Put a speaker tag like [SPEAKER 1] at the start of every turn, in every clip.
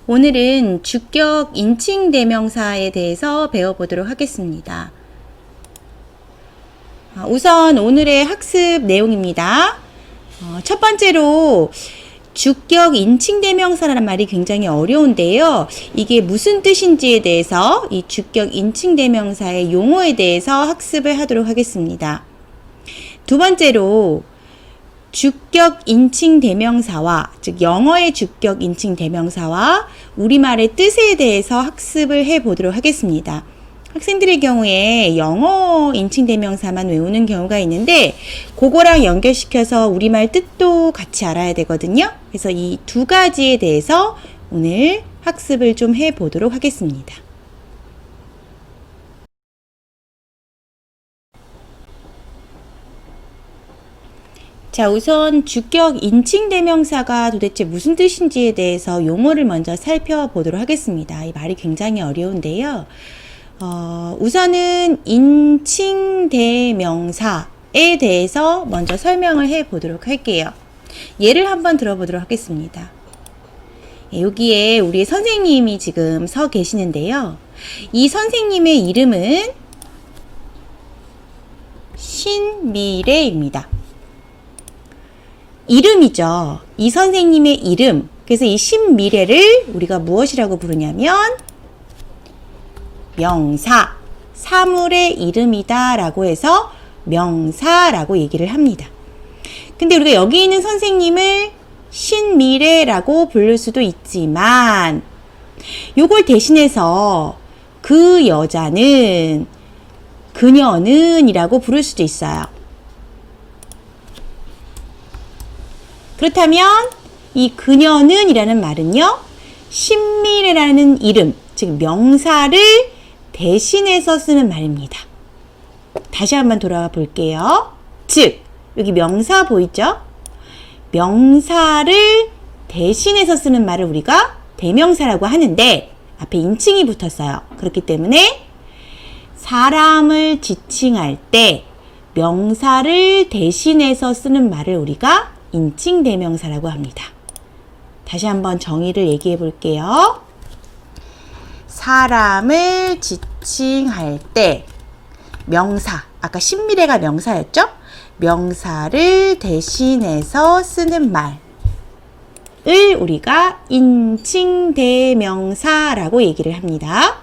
[SPEAKER 1] 오늘은 주격 인칭 대명사에 대해서 배워보도록 하겠습니다. 우선 오늘의 학습 내용입니다. 첫 번째로 주격 인칭 대명사라는 말이 굉장히 어려운데요. 이게 무슨 뜻인지에 대해서 이 주격 인칭 대명사의 용어에 대해서 학습을 하도록 하겠습니다. 두 번째로 주격 인칭 대명사와, 즉 영어의 주격 인칭 대명사와 우리말의 뜻에 대해서 학습을 해보도록 하겠습니다. 학생들의 경우에 영어 인칭 대명사만 외우는 경우가 있는데 그거랑 연결시켜서 우리말 뜻도 같이 알아야 되거든요. 그래서 이 두 가지에 대해서 오늘 학습을 좀 해보도록 하겠습니다. 자, 우선 주격 인칭 대명사가 도대체 무슨 뜻인지에 대해서 용어를 먼저 살펴보도록 하겠습니다. 이 말이 굉장히 어려운데요. 우선은 인칭 대명사에 대해서 먼저 설명을 해 보도록 할게요. 예를 한번 들어보도록 하겠습니다. 여기에 우리 선생님이 지금 서 계시는데요. 이 선생님의 이름은 신미래입니다. 이름이죠. 이 선생님의 이름. 그래서 이 신미래를 우리가 무엇이라고 부르냐면 명사, 사물의 이름이다 라고 해서 명사라고 얘기를 합니다. 근데 우리가 여기 있는 선생님을 신미래라고 부를 수도 있지만 요걸 대신해서 그 여자는, 그녀는 이라고 부를 수도 있어요. 그렇다면 이 그녀는 이라는 말은요, 신미래라는 이름, 즉 명사를 대신해서 쓰는 말입니다. 다시 한번 돌아가 볼게요. 즉, 여기 명사 보이죠? 명사를 대신해서 쓰는 말을 우리가 대명사라고 하는데 앞에 인칭이 붙었어요. 그렇기 때문에 사람을 지칭할 때 명사를 대신해서 쓰는 말을 우리가 인칭 대명사라고 합니다. 다시 한번 정의를 얘기해 볼게요. 사람을 지칭할 때 명사, 아까 신미래가 명사였죠? 명사를 대신해서 쓰는 말을 우리가 인칭 대명사라고 얘기를 합니다.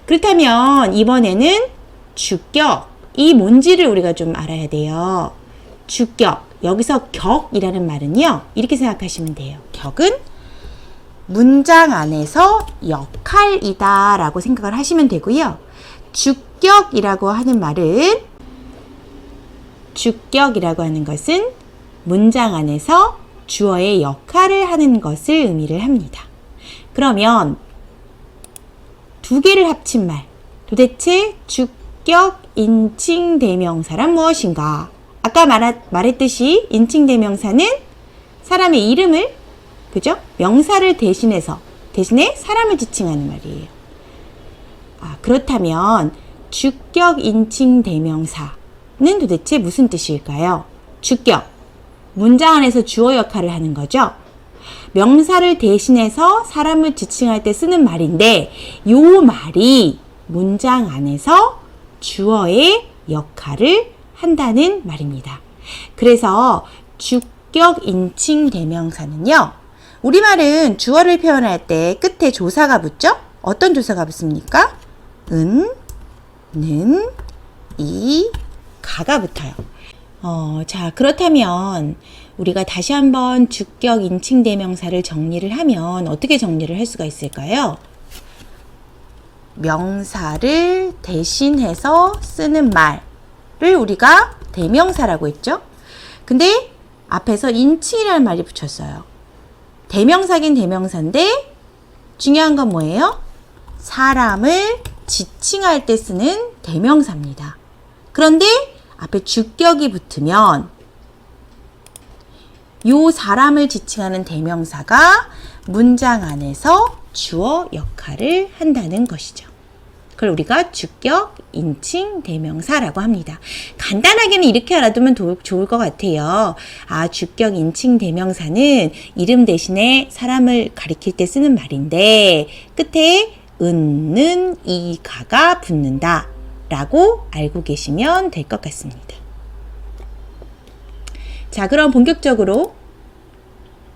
[SPEAKER 1] 그렇다면 이번에는 주격, 이 뭔지를 우리가 좀 알아야 돼요. 주격, 여기서 격이라는 말은요, 이렇게 생각하시면 돼요. 격은 문장 안에서 역할이다 라고 생각을 하시면 되고요. 주격이라고 하는 말은, 주격이라고 하는 것은 문장 안에서 주어의 역할을 하는 것을 의미를 합니다. 그러면 두 개를 합친 말, 도대체 주격 인칭 대명사란 무엇인가? 아까 말했듯이 인칭 대명사는 사람의 이름을, 그죠? 명사를 대신해 사람을 지칭하는 말이에요. 그렇다면 주격 인칭 대명사는 도대체 무슨 뜻일까요? 주격, 문장 안에서 주어 역할을 하는 거죠. 명사를 대신해서 사람을 지칭할 때 쓰는 말인데 요 말이 문장 안에서 주어의 역할을 한다는 말입니다. 그래서 주격 인칭 대명사는요, 우리말은 주어를 표현할 때 끝에 조사가 붙죠? 어떤 조사가 붙습니까? 은, 는, 이, 가가 붙어요. 자, 그렇다면 우리가 다시 한번 주격 인칭 대명사를 정리를 하면 어떻게 정리를 할 수가 있을까요? 명사를 대신해서 쓰는 말을 우리가 대명사라고 했죠? 근데 앞에서 인칭이라는 말이 붙였어요. 대명사긴 대명사인데 중요한 건 뭐예요? 사람을 지칭할 때 쓰는 대명사입니다. 그런데 앞에 주격이 붙으면 요 사람을 지칭하는 대명사가 문장 안에서 주어 역할을 한다는 것이죠. 그걸 우리가 주격 인칭 대명사라고 합니다. 간단하게는 이렇게 알아두면 좋을 것 같아요. 아, 주격 인칭 대명사는 이름 대신에 사람을 가리킬 때 쓰는 말인데 끝에 은, 이, 가가 붙는다 라고 알고 계시면 될 것 같습니다. 자, 그럼 본격적으로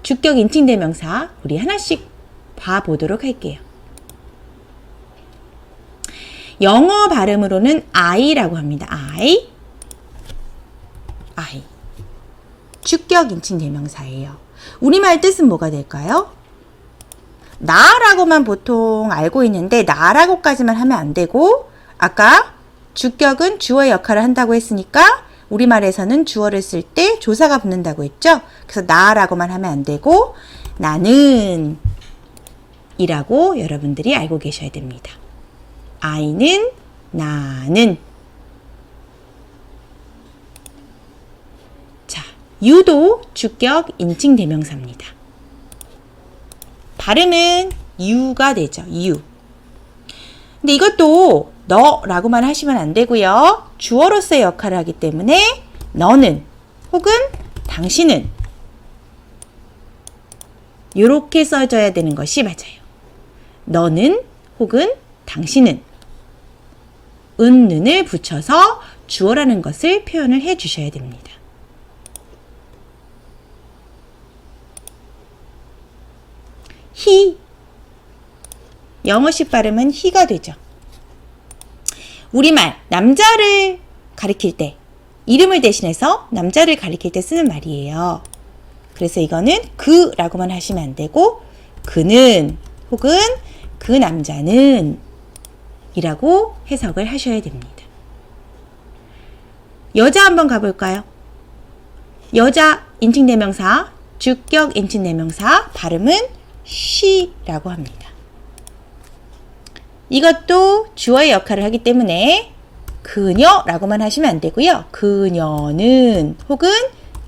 [SPEAKER 1] 주격 인칭 대명사 우리 하나씩 봐보도록 할게요. 영어 발음으로는 I라고 합니다. I. 주격 인칭 대명사예요. 우리말 뜻은 뭐가 될까요? 나라고만 보통 알고 있는데 나라고까지만 하면 안 되고 아까 주격은 주어의 역할을 한다고 했으니까 우리말에서는 주어를 쓸 때 조사가 붙는다고 했죠. 그래서 나라고만 하면 안 되고 나는 이라고 여러분들이 알고 계셔야 됩니다. I는 나는. 자, U도 주격 인칭 대명사입니다. 발음은 U가 되죠. U. 근데 이것도 너라고만 하시면 안 되고요. 주어로서의 역할을 하기 때문에 너는 혹은 당신은 이렇게 써져야 되는 것이 맞아요. 너는 혹은 당신은 은을 붙여서 주어라는 것을 표현을 해 주셔야 됩니다. he. 영어식 발음은 he가 되죠. 우리말 남자를 가리킬 때 이름을 대신해서 남자를 가리킬 때 쓰는 말이에요. 그래서 이거는 그라고만 하시면 안 되고 그는 혹은 그 남자는 이라고 해석을 하셔야 됩니다. 여자 한번 가볼까요? 여자 인칭대명사, 주격 인칭대명사 발음은 she라고 합니다. 이것도 주어의 역할을 하기 때문에 그녀라고만 하시면 안 되고요. 그녀는 혹은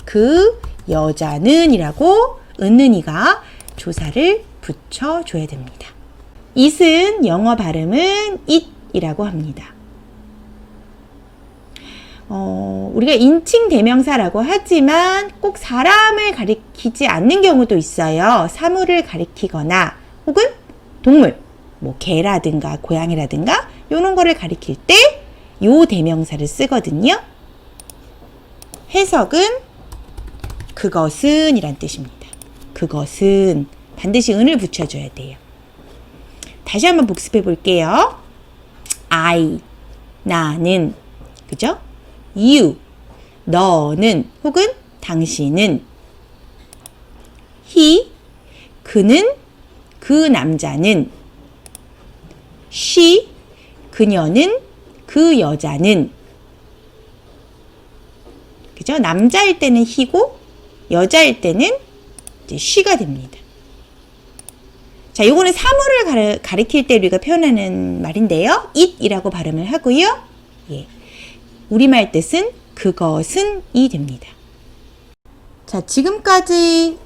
[SPEAKER 1] 그 여자는 이라고 은는이가 조사를 붙여줘야 됩니다. it은 영어 발음은 it이라고 합니다. 우리가 인칭 대명사라고 하지만 꼭 사람을 가리키지 않는 경우도 있어요. 사물을 가리키거나 혹은 동물, 뭐 개라든가 고양이라든가 이런 거를 가리킬 때 요 대명사를 쓰거든요. 해석은 그것은 이란 뜻입니다. 그것은 반드시 은을 붙여줘야 돼요. 다시 한번 복습해 볼게요. I, 나는, 그죠? You, 너는 혹은 당신은. He, 그는, 그 남자는. She, 그녀는, 그 여자는. 그죠? 남자일 때는 he고 여자일 때는 이제 she가 됩니다. 자, 요거는 사물을 가리킬 때 우리가 표현하는 말인데요. it이라고 발음을 하고요. 예. 우리말 뜻은 그것은 이 됩니다. 자, 지금까지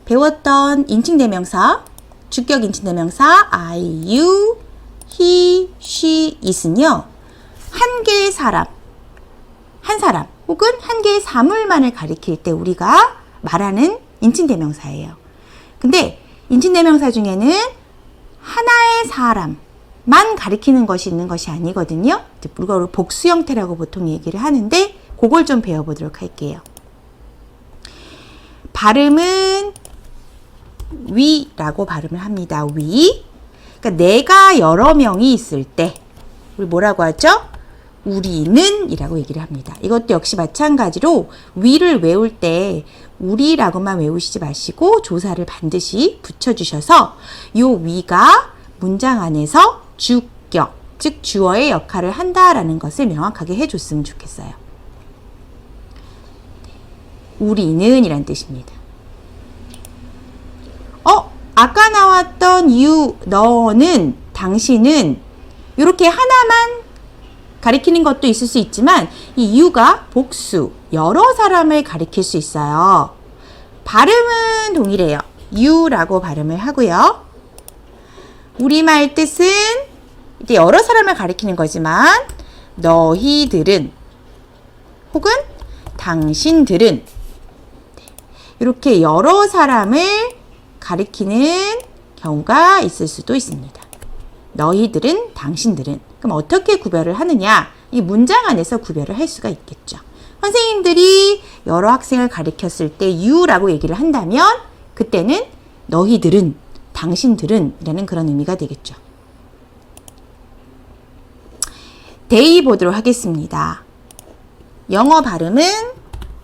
[SPEAKER 1] 배웠던 인칭대명사, 주격 인칭대명사 I, you, he, she, it은요. 한 개의 사람, 한 사람 혹은 한 개의 사물만을 가리킬 때 우리가 말하는 인칭대명사예요. 근데 인칭대명사 중에는 하나의 사람만 가리키는 것이 있는 것이 아니거든요. 이걸 복수 형태라고 보통 얘기를 하는데 그걸 좀 배워보도록 할게요. 발음은 we라고 발음을 합니다. we. 그러니까 내가 여러 명이 있을 때 우리 뭐라고 하죠? 우리는 이라고 얘기를 합니다. 이것도 역시 마찬가지로 we를 외울 때 우리라고만 외우시지 마시고 조사를 반드시 붙여주셔서 요 we가 문장 안에서 주격, 즉 주어의 역할을 한다라는 것을 명확하게 해줬으면 좋겠어요. 우리는 이란 뜻입니다. 아까 나왔던 you, 너는, 당신은 이렇게 하나만 가리키는 것도 있을 수 있지만 이 you가 복수, 여러 사람을 가리킬 수 있어요. 발음은 동일해요. you라고 발음을 하고요. 우리말 뜻은 이때 여러 사람을 가리키는 거지만 너희들은 혹은 당신들은 이렇게 여러 사람을 가리키는 경우가 있을 수도 있습니다. 너희들은, 당신들은. 그럼 어떻게 구별을 하느냐? 이 문장 안에서 구별을 할 수가 있겠죠. 선생님들이 여러 학생을 가리켰을 때 you라고 얘기를 한다면 그때는 너희들은, 당신들은 이라는 그런 의미가 되겠죠. they 보도록 하겠습니다. 영어 발음은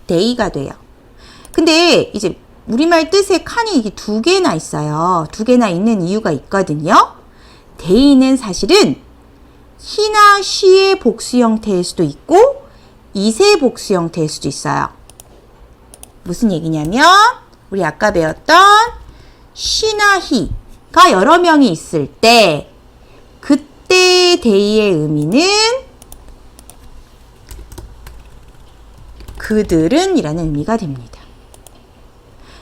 [SPEAKER 1] they가 돼요. 근데 이제 우리말 뜻의 칸이 이게 두 개나 있어요. 두 개나 있는 이유가 있거든요. they는 사실은 he나 she의 복수 형태일 수도 있고 is의 복수 형태일 수도 있어요. 무슨 얘기냐면 우리 아까 배웠던 she나 he가 여러 명이 있을 때 그때 they의 의미는 그들은 이라는 의미가 됩니다.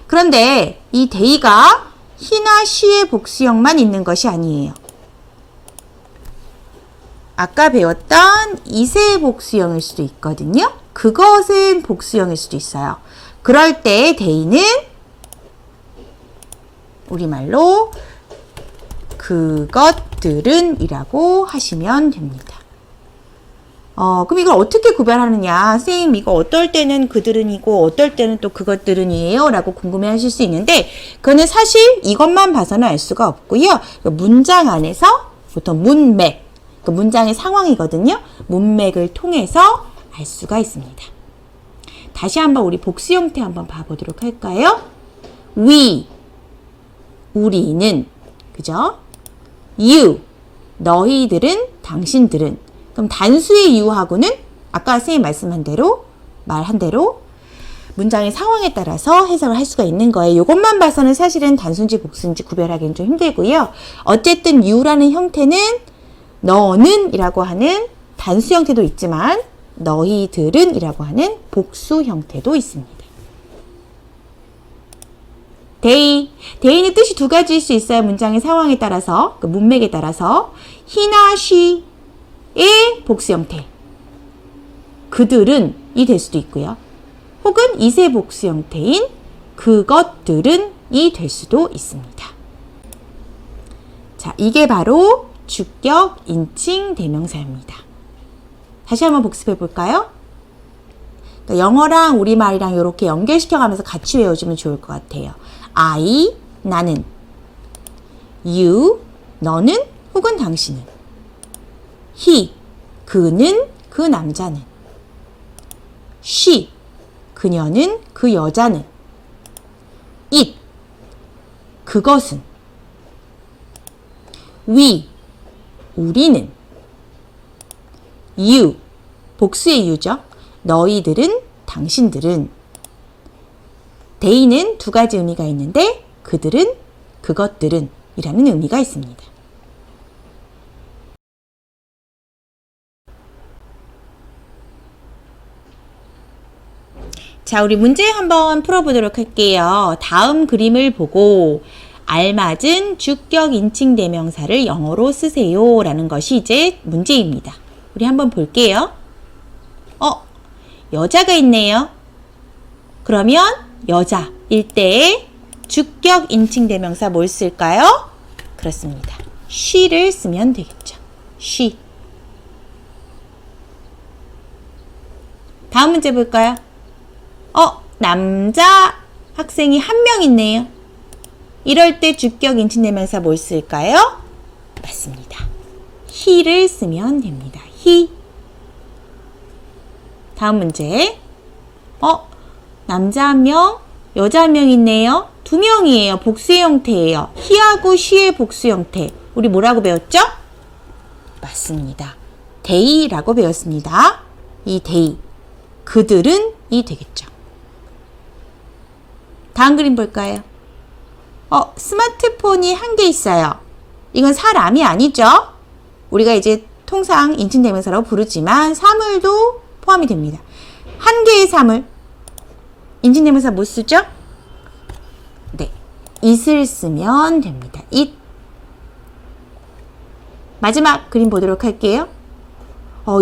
[SPEAKER 1] 그런데 이 they가 he나 she의 복수형만 있는 것이 아니에요. 아까 배웠던 is의 복수형일 수도 있거든요. 그것은 복수형일 수도 있어요. 그럴 때 they는 우리말로 그것들은 이라고 하시면 됩니다. 그럼 이걸 어떻게 구별하느냐? 선생님 이거 어떨 때는 그들은이고 어떨 때는 또 그것들은이에요? 라고 궁금해 하실 수 있는데 그거는 사실 이것만 봐서는 알 수가 없고요. 문장 안에서 보통 문맥, 그 문장의 상황이거든요. 문맥을 통해서 알 수가 있습니다. 다시 한번 우리 복수 형태 한번 봐보도록 할까요? we, 우리는, 그죠? you, 너희들은, 당신들은. 그럼 단수의 you하고는 아까 선생님 말한 대로 문장의 상황에 따라서 해석을 할 수가 있는 거예요. 이것만 봐서는 사실은 단수인지 복수인지 구별하기는 좀 힘들고요. 어쨌든 you라는 형태는 너는 이라고 하는 단수 형태도 있지만 너희들은 이라고 하는 복수 형태도 있습니다. they는 뜻이 두 가지일 수 있어요. 문장의 상황에 따라서, 그 문맥에 따라서. he나 she의 복수 형태. 그들은 이 될 수도 있고요. 혹은 is의 복수 형태인 그것들은 이 될 수도 있습니다. 자, 이게 바로 주격 인칭 대명사입니다. 다시 한번 복습해 볼까요? 그러니까 영어랑 우리말이랑 이렇게 연결시켜가면서 같이 외워주면 좋을 것 같아요. I, 나는. You, 너는 혹은 당신은. He, 그는, 그 남자는. She, 그녀는, 그 여자는. It, 그것은. We, 우리는. You, 복수의 you죠. 너희들은, 당신들은. they는 두 가지 의미가 있는데 그들은, 그것들은 이라는 의미가 있습니다. 자, 우리 문제 한번 풀어보도록 할게요. 다음 그림을 보고 알맞은 주격 인칭 대명사를 영어로 쓰세요 라는 것이 이제 문제입니다. 우리 한번 볼게요. 여자가 있네요. 그러면 여자일 때의 주격 인칭 대명사 뭘 쓸까요? 그렇습니다. she를 쓰면 되겠죠. she. 다음 문제 볼까요? 남자 학생이 한 명 있네요. 이럴 때 주격 인칭 대명사 뭘 쓸까요? 맞습니다. he를 쓰면 됩니다. he. 다음 문제. 남자 한 명, 여자 한 명 있네요. 두 명이에요. 복수의 형태예요. he하고 she의 복수 형태. 우리 뭐라고 배웠죠? 맞습니다. they라고 배웠습니다. 이 they. 그들은 이 되겠죠. 다음 그림 볼까요? 스마트폰이 한 개 있어요. 이건 사람이 아니죠? 우리가 이제 통상 인칭대명사라고 부르지만 사물도 포함이 됩니다. 한 개의 사물. 인칭대명사 뭐 쓰죠? 네, it을 쓰면 됩니다. it. 마지막 그림 보도록 할게요.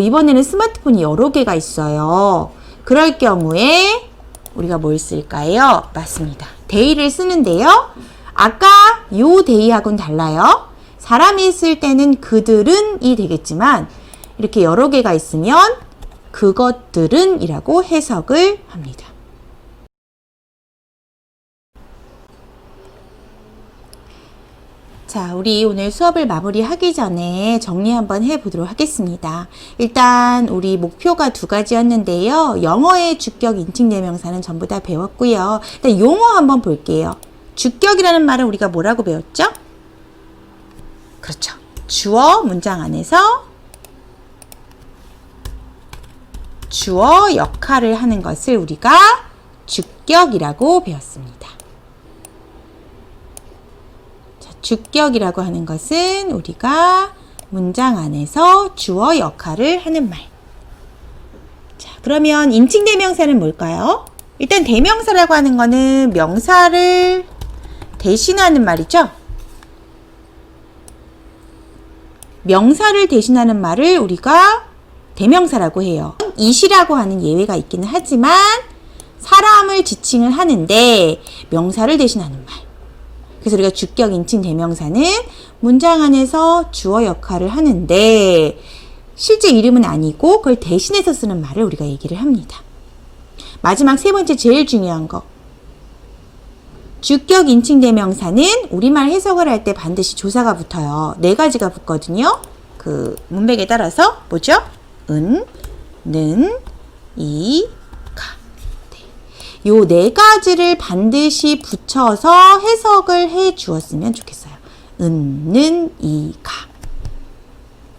[SPEAKER 1] 이번에는 스마트폰이 여러 개가 있어요. 그럴 경우에 우리가 뭘 쓸까요? 맞습니다. they를 쓰는데요. 아까 요 they하고는 달라요. 사람이 쓸 때는 그들은이 되겠지만 이렇게 여러 개가 있으면 그것들은 이라고 해석을 합니다. 자, 우리 오늘 수업을 마무리하기 전에 정리 한번 해보도록 하겠습니다. 일단 우리 목표가 두 가지였는데요. 영어의 주격 인칭대명사는 전부 다 배웠고요. 일단 용어 한번 볼게요. 주격이라는 말은 우리가 뭐라고 배웠죠? 그렇죠. 주어 문장 안에서 주어 역할을 하는 것을 우리가 주격이라고 배웠습니다. 주격이라고 하는 것은 우리가 문장 안에서 주어 역할을 하는 말. 자, 그러면 인칭대명사는 뭘까요? 일단 대명사라고 하는 거는 명사를 대신하는 말이죠. 명사를 대신하는 말을 우리가 대명사라고 해요. it이라고 하는 예외가 있기는 하지만 사람을 지칭을 하는데 명사를 대신하는 말. 그래서 우리가 주격 인칭 대명사는 문장 안에서 주어 역할을 하는데 실제 이름은 아니고 그걸 대신해서 쓰는 말을 우리가 얘기를 합니다. 마지막 세 번째 제일 중요한 거. 주격 인칭 대명사는 우리말 해석을 할 때 반드시 조사가 붙어요. 네 가지가 붙거든요. 그 문맥에 따라서 뭐죠? 은, 는, 이, 요 네 가지를 반드시 붙여서 해석을 해 주었으면 좋겠어요. 은, 는, 이, 가.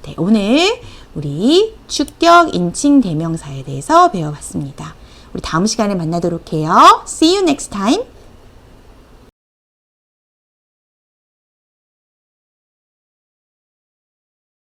[SPEAKER 1] 네, 오늘 우리 주격 인칭 대명사에 대해서 배워봤습니다. 우리 다음 시간에 만나도록 해요. See you next time.